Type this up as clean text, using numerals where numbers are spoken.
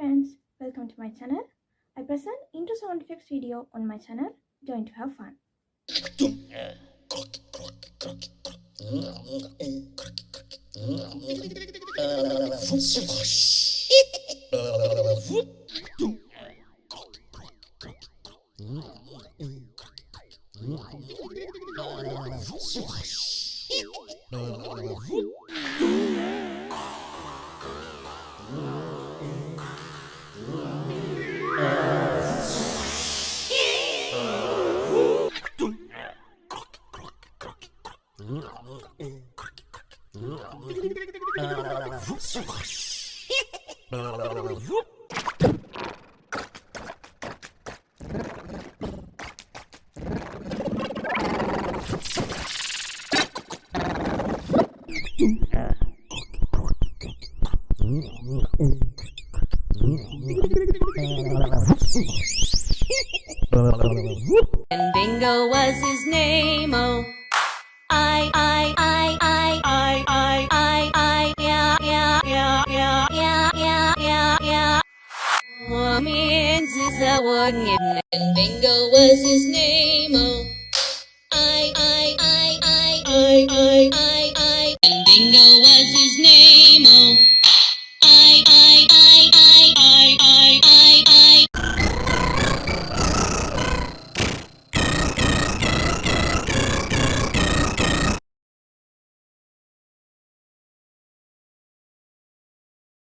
friends, welcome to my channel. I present intro sound effects video on my channel. Join to have fun. And Bingo was his name, oh. Yeah. Means is a one, and Bingo was his name.